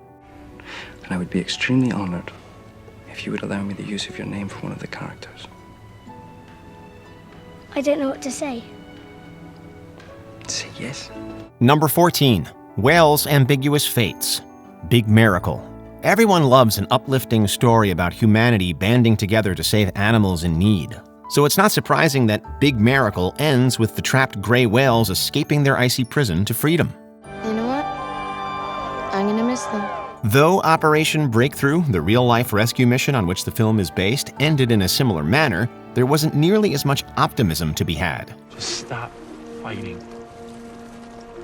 And I would be extremely honored if you would allow me the use of your name for one of the characters. I don't know what to say. Say yes. Number 14. Whale's Ambiguous Fates, Big Miracle. Everyone loves an uplifting story about humanity banding together to save animals in need. So it's not surprising that Big Miracle ends with the trapped gray whales escaping their icy prison to freedom. You know what? I'm gonna miss them. Though Operation Breakthrough, the real-life rescue mission on which the film is based, ended in a similar manner, there wasn't nearly as much optimism to be had. Just stop fighting.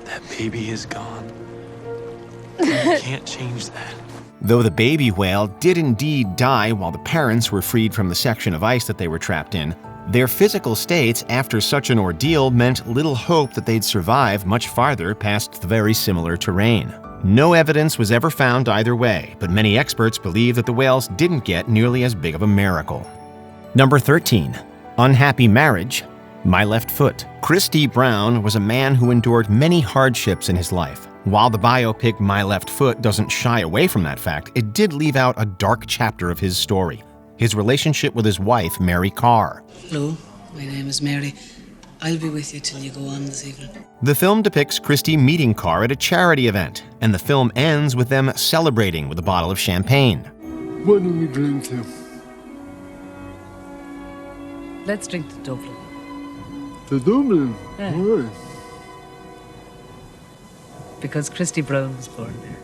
That baby is gone. You can't change that. Though the baby whale did indeed die while the parents were freed from the section of ice that they were trapped in, their physical states after such an ordeal meant little hope that they'd survive much farther past the very similar terrain. No evidence was ever found either way, but many experts believe that the whales didn't get nearly as big of a miracle. Number 13. Unhappy Marriage, My Left Foot. Chris D. Brown was a man who endured many hardships in his life. While the biopic My Left Foot doesn't shy away from that fact, it did leave out a dark chapter of his story. His relationship with his wife, Mary Carr. Hello, my name is Mary. I'll be with you till you go on this evening. The film depicts Christie meeting Carr at a charity event, and the film ends with them celebrating with a bottle of champagne. What do we drink to? Let's drink to Dublin. To Dublin? Yeah. Why? Because Christy Brown was born there.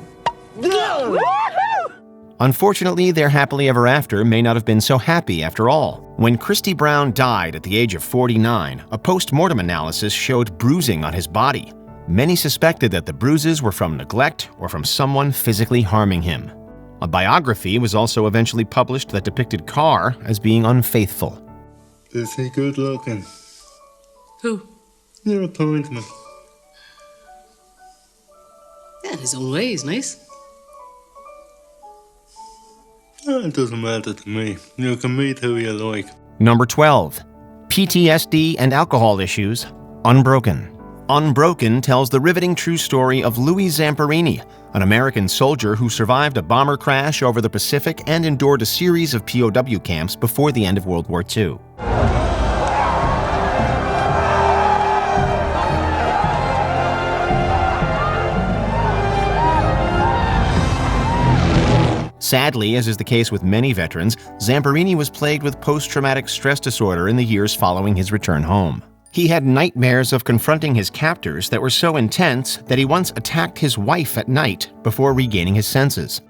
Unfortunately, their happily ever after may not have been so happy after all. When Christy Brown died at the age of 49, a post-mortem analysis showed bruising on his body. Many suspected that the bruises were from neglect or from someone physically harming him. A biography was also eventually published that depicted Carr as being unfaithful. Is he good looking? Who? Your appointment. Yeah, in his own way, he's nice. It doesn't matter to me. You can meet who you like. Number 12. PTSD and alcohol issues, Unbroken. Unbroken tells the riveting true story of Louis Zamperini, an American soldier who survived a bomber crash over the Pacific and endured a series of POW camps before the end of World War II. Sadly, as is the case with many veterans, Zamperini was plagued with post-traumatic stress disorder in the years following his return home. He had nightmares of confronting his captors that were so intense that he once attacked his wife at night before regaining his senses.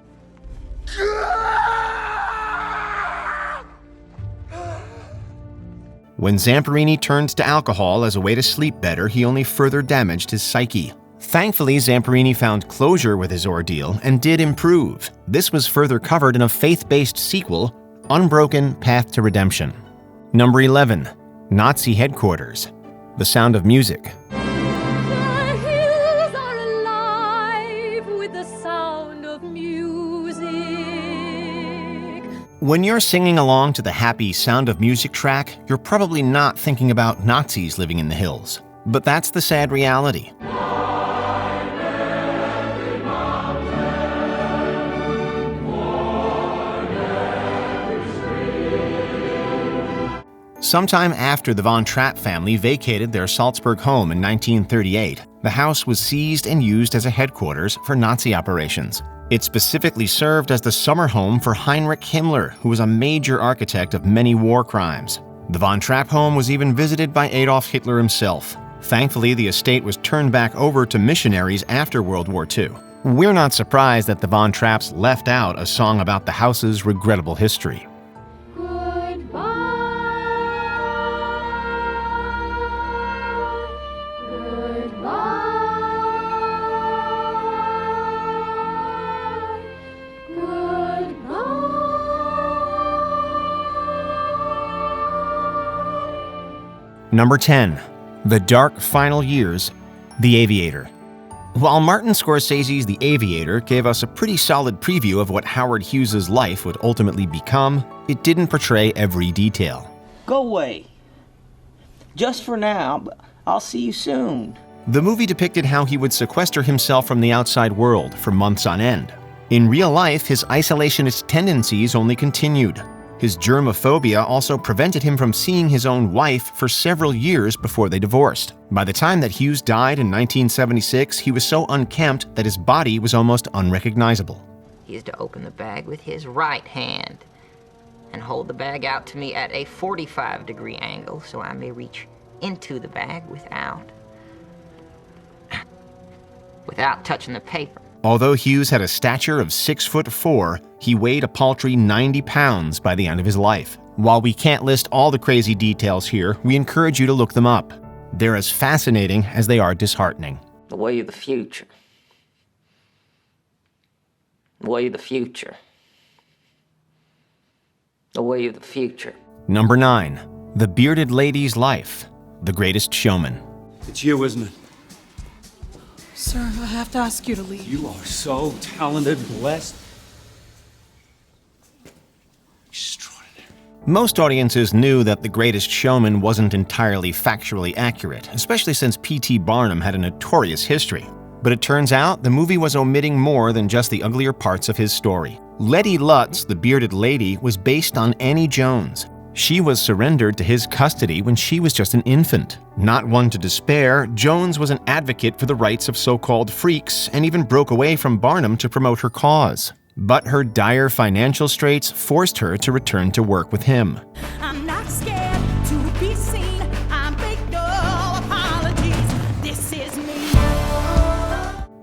When Zamperini turned to alcohol as a way to sleep better, he only further damaged his psyche. Thankfully, Zamperini found closure with his ordeal and did improve. This was further covered in a faith-based sequel, Unbroken: Path to Redemption. Number 11. Nazi Headquarters, The Sound of Music. The hills are alive with the sound of music. When you're singing along to the happy Sound of Music track, you're probably not thinking about Nazis living in the hills. But that's the sad reality. Sometime after the Von Trapp family vacated their Salzburg home in 1938, the house was seized and used as a headquarters for Nazi operations. It specifically served as the summer home for Heinrich Himmler, who was a major architect of many war crimes. The Von Trapp home was even visited by Adolf Hitler himself. Thankfully, the estate was turned back over to missionaries after World War II. We're not surprised that the Von Trapps left out a song about the house's regrettable history. Number 10. The Dark Final Years, The Aviator. While Martin Scorsese's The Aviator gave us a pretty solid preview of what Howard Hughes's life would ultimately become, it didn't portray every detail. Go away. Just for now, but I'll see you soon. The movie depicted how he would sequester himself from the outside world for months on end. In real life, his isolationist tendencies only continued. His germophobia also prevented him from seeing his own wife for several years before they divorced. By the time that Hughes died in 1976, he was so unkempt that his body was almost unrecognizable. He is to open the bag with his right hand and hold the bag out to me at a 45-degree angle so I may reach into the bag without touching the paper. Although Hughes had a stature of 6'4", he weighed a paltry 90 pounds by the end of his life. While we can't list all the crazy details here, we encourage you to look them up. They're as fascinating as they are disheartening. The way of the future. The way of the future. The way of the future. Number 9. The Bearded Lady's Life, The Greatest Showman. It's you, isn't it? Sir, I have to ask you to leave. You are so talented, blessed. Most audiences knew that The Greatest Showman wasn't entirely factually accurate, especially since P.T. Barnum had a notorious history. But it turns out the movie was omitting more than just the uglier parts of his story. Letty Lutz, the bearded lady, was based on Annie Jones. She was surrendered to his custody when she was just an infant. Not one to despair, Jones was an advocate for the rights of so-called freaks and even broke away from Barnum to promote her cause. But her dire financial straits forced her to return to work with him. I'm not scared to be seen. I make no apologies. This is me.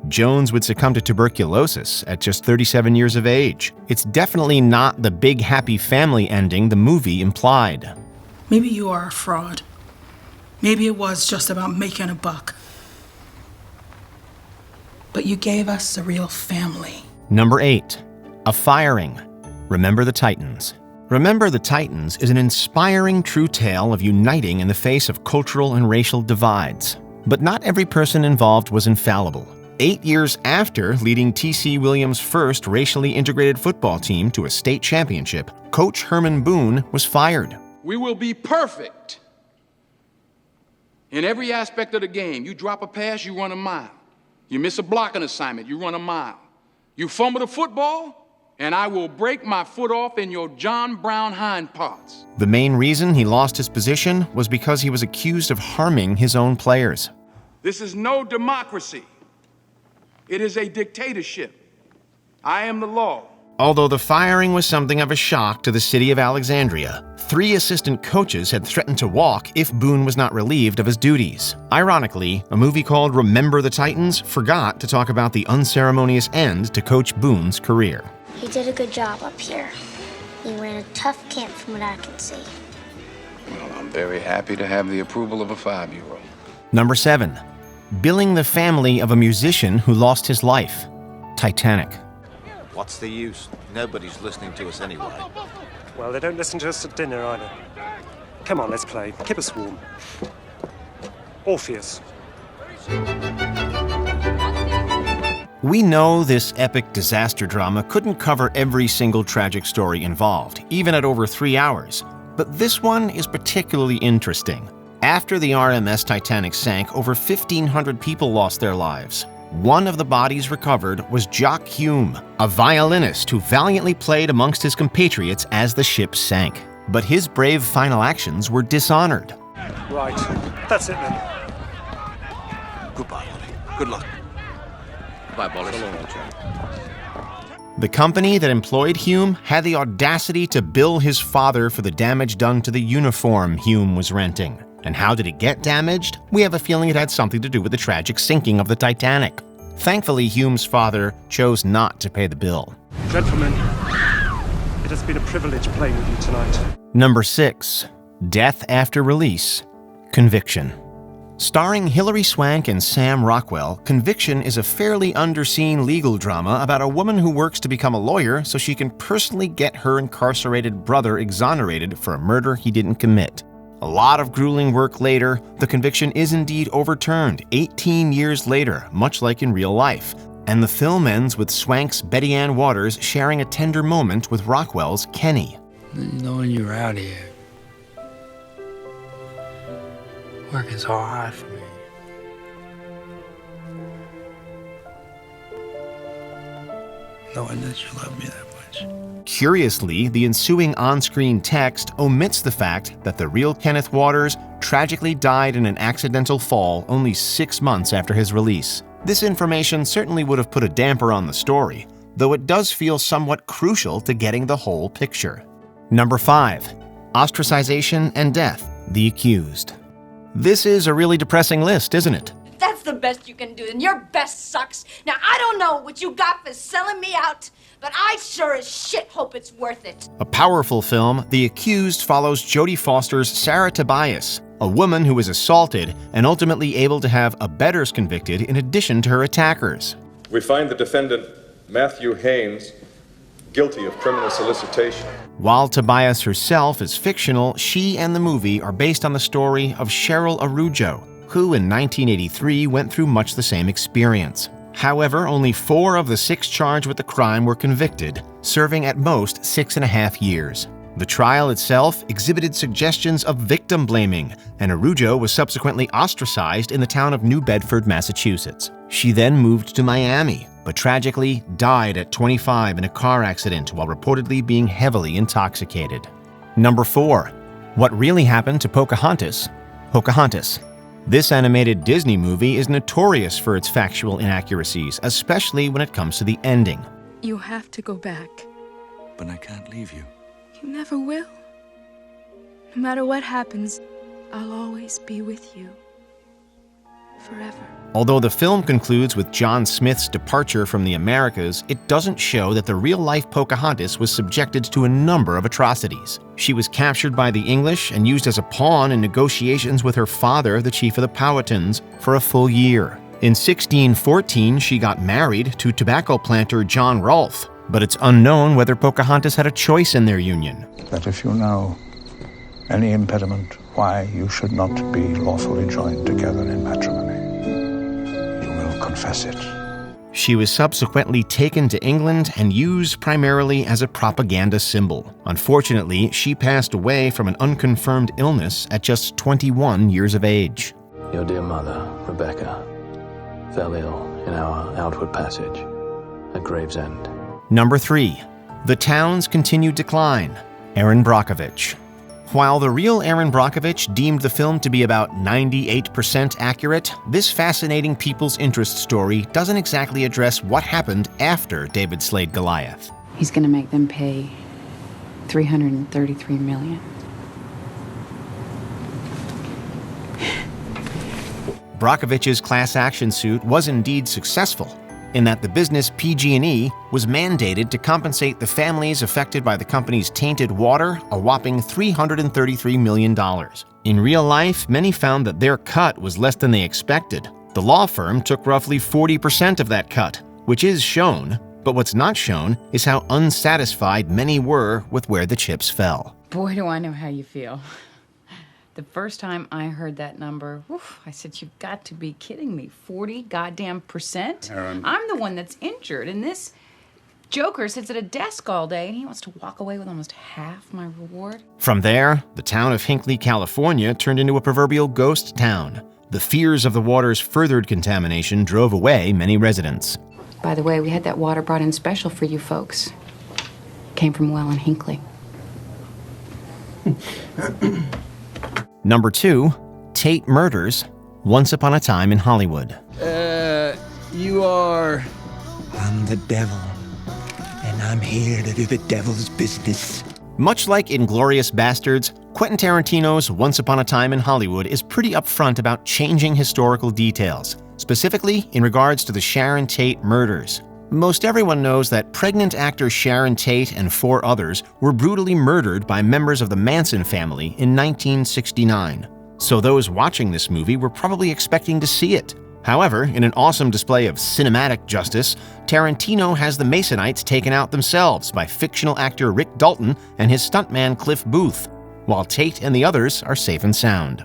Jones would succumb to tuberculosis at just 37 years of age. It's definitely not the big happy family ending the movie implied. Maybe you are a fraud. Maybe it was just about making a buck. But you gave us a real family. Number 8. A Firing. Remember the Titans. Remember the Titans is an inspiring true tale of uniting in the face of cultural and racial divides. But not every person involved was infallible. 8 years after leading T.C. Williams' first racially integrated football team to a state championship, Coach Herman Boone was fired. We will be perfect in every aspect of the game. You drop a pass, you run a mile. You miss a blocking assignment, you run a mile. You fumble the football, and I will break my foot off in your John Brown hind parts. The main reason he lost his position was because he was accused of harming his own players. This is no democracy. It is a dictatorship. I am the law. Although the firing was something of a shock to the city of Alexandria, 3 assistant coaches had threatened to walk if Boone was not relieved of his duties. Ironically, a movie called Remember the Titans forgot to talk about the unceremonious end to Coach Boone's career. He did a good job up here. He ran a tough camp from what I can see. Well, I'm very happy to have the approval of a 5-year-old. Number 7. Billing the family of a musician who lost his life. Titanic. What's the use? Nobody's listening to us anyway. Well, they don't listen to us at dinner either. Come on, let's play. Keep us warm. Orpheus. We know this epic disaster drama couldn't cover every single tragic story involved, even at over 3 hours. But this one is particularly interesting. After the RMS Titanic sank, over 1,500 people lost their lives. One of the bodies recovered was Jock Hume, a violinist who valiantly played amongst his compatriots as the ship sank. But his brave final actions were dishonored. Right, that's it then. Goodbye, Ollie. Good luck. Goodbye, Bollis. The company that employed Hume had the audacity to bill his father for the damage done to the uniform Hume was renting. And how did it get damaged? We have a feeling it had something to do with the tragic sinking of the Titanic. Thankfully, Hume's father chose not to pay the bill. Gentlemen, it has been a privilege playing with you tonight. Number 6. Death After Release. Conviction. Starring Hilary Swank and Sam Rockwell, Conviction is a fairly underseen legal drama about a woman who works to become a lawyer so she can personally get her incarcerated brother exonerated for a murder he didn't commit. A lot of grueling work later, the conviction is indeed overturned 18 years later, much like in real life. And the film ends with Swank's Betty Ann Waters sharing a tender moment with Rockwell's Kenny. Knowing you're out here, working so hard for me. Knowing that you love me that much. Curiously, the ensuing on-screen text omits the fact that the real Kenneth Waters tragically died in an accidental fall only 6 months after his release. This information certainly would have put a damper on the story, though it does feel somewhat crucial to getting the whole picture. Number 5. Ostracization and Death. The Accused. This is a really depressing list, isn't it? That's the best you can do, and your best sucks. Now, I don't know what you got for selling me out, but I sure as shit hope it's worth it. A powerful film, The Accused follows Jodie Foster's Sarah Tobias, a woman who is assaulted and ultimately able to have abettors convicted in addition to her attackers. We find the defendant, Matthew Haynes, guilty of criminal solicitation. While Tobias herself is fictional, she and the movie are based on the story of Cheryl Arujo, who in 1983 went through much the same experience. However, only 4 of the 6 charged with the crime were convicted, serving at most 6.5 years. The trial itself exhibited suggestions of victim blaming, and Arujo was subsequently ostracized in the town of New Bedford, Massachusetts. She then moved to Miami, but tragically died at 25 in a car accident while reportedly being heavily intoxicated. Number 4. What really happened to Pocahontas? Pocahontas. This animated Disney movie is notorious for its factual inaccuracies, especially when it comes to the ending. You have to go back. But I can't leave you. You never will. No matter what happens, I'll always be with you. Forever. Although the film concludes with John Smith's departure from the Americas, it doesn't show that the real-life Pocahontas was subjected to a number of atrocities. She was captured by the English and used as a pawn in negotiations with her father, the chief of the Powhatans, for a full year. In 1614, she got married to tobacco planter John Rolfe, but it's unknown whether Pocahontas had a choice in their union. That if you know any impediment why you should not be lawfully joined together in matrimony, you will confess it. She was subsequently taken to England and used primarily as a propaganda symbol. Unfortunately, she passed away from an unconfirmed illness at just 21 years of age. Your dear mother, Rebecca, fell ill in our outward passage at Gravesend. Number 3. The town's continued decline. Erin Brockovich. While the real Erin Brockovich deemed the film to be about 98% accurate, this fascinating people's interest story doesn't exactly address what happened after David slayed Goliath. He's going to make them pay $333 million. Brockovich's class action suit was indeed successful, in that the business PG&E was mandated to compensate the families affected by the company's tainted water a whopping $333 million. In real life, many found that their cut was less than they expected. The law firm took roughly 40% of that cut, which is shown, but what's not shown is how unsatisfied many were with where the chips fell. Boy, do I know how you feel. The first time I heard that number, I said, you've got to be kidding me. 40 goddamn percent? Erin. I'm the one that's injured, and this joker sits at a desk all day, and he wants to walk away with almost half my reward. From there, the town of Hinckley, California turned into a proverbial ghost town. The fears of the water's furthered contamination drove away many residents. By the way, we had that water brought in special for you folks. Came from well in Hinckley. Number 2, Tate Murders, Once Upon a Time in Hollywood. You are... I'm the devil, and I'm here to do the devil's business. Much like Inglourious Bastards, Quentin Tarantino's Once Upon a Time in Hollywood is pretty upfront about changing historical details, specifically in regards to the Sharon Tate murders. Most everyone knows that pregnant actor Sharon Tate and 4 others were brutally murdered by members of the Manson family in 1969. So those watching this movie were probably expecting to see it. However, in an awesome display of cinematic justice, Tarantino has the Masonites taken out themselves by fictional actor Rick Dalton and his stuntman Cliff Booth, while Tate and the others are safe and sound.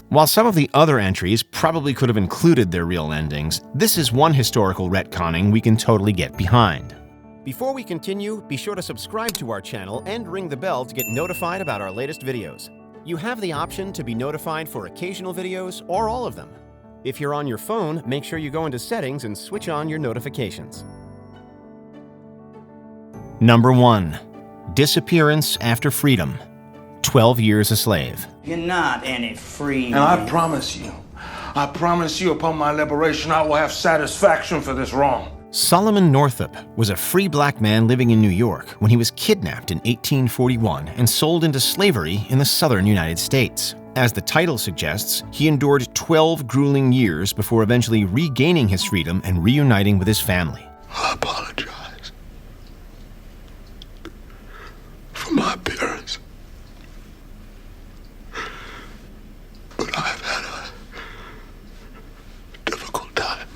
While some of the other entries probably could have included their real endings, this is one historical retconning we can totally get behind. Before we continue, be sure to subscribe to our channel and ring the bell to get notified about our latest videos. You have the option to be notified for occasional videos or all of them. If you're on your phone, make sure you go into Settings and switch on your notifications. Number 1. Disappearance After Freedom. 12 Years a Slave. You're not any free. And I promise you upon my liberation, I will have satisfaction for this wrong. Solomon Northup was a free black man living in New York when he was kidnapped in 1841 and sold into slavery in the southern United States. As the title suggests, he endured 12 grueling years before eventually regaining his freedom and reuniting with his family. I apologize for my appearance. But I've had a difficult time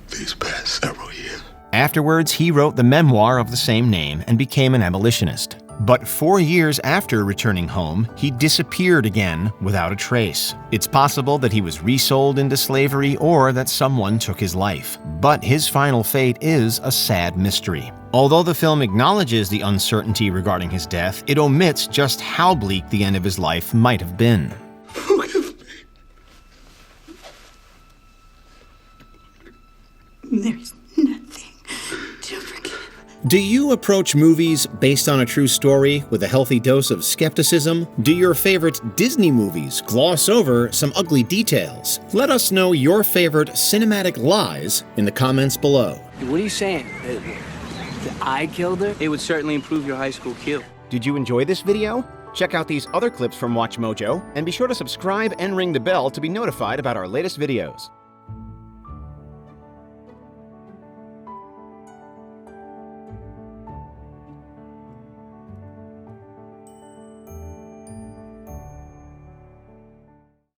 these past several years. Afterwards, he wrote the memoir of the same name and became an abolitionist. But 4 years after returning home, he disappeared again without a trace. It's possible that he was resold into slavery or that someone took his life. But his final fate is a sad mystery. Although the film acknowledges the uncertainty regarding his death, it omits just how bleak the end of his life might have been. There's nothing to forgive. Do you approach movies based on a true story with a healthy dose of skepticism? Do your favorite Disney movies gloss over some ugly details? Let us know your favorite cinematic lies in the comments below. What are you saying? That I killed her? It would certainly improve your high school kill. Did you enjoy this video? Check out these other clips from WatchMojo, and be sure to subscribe and ring the bell to be notified about our latest videos.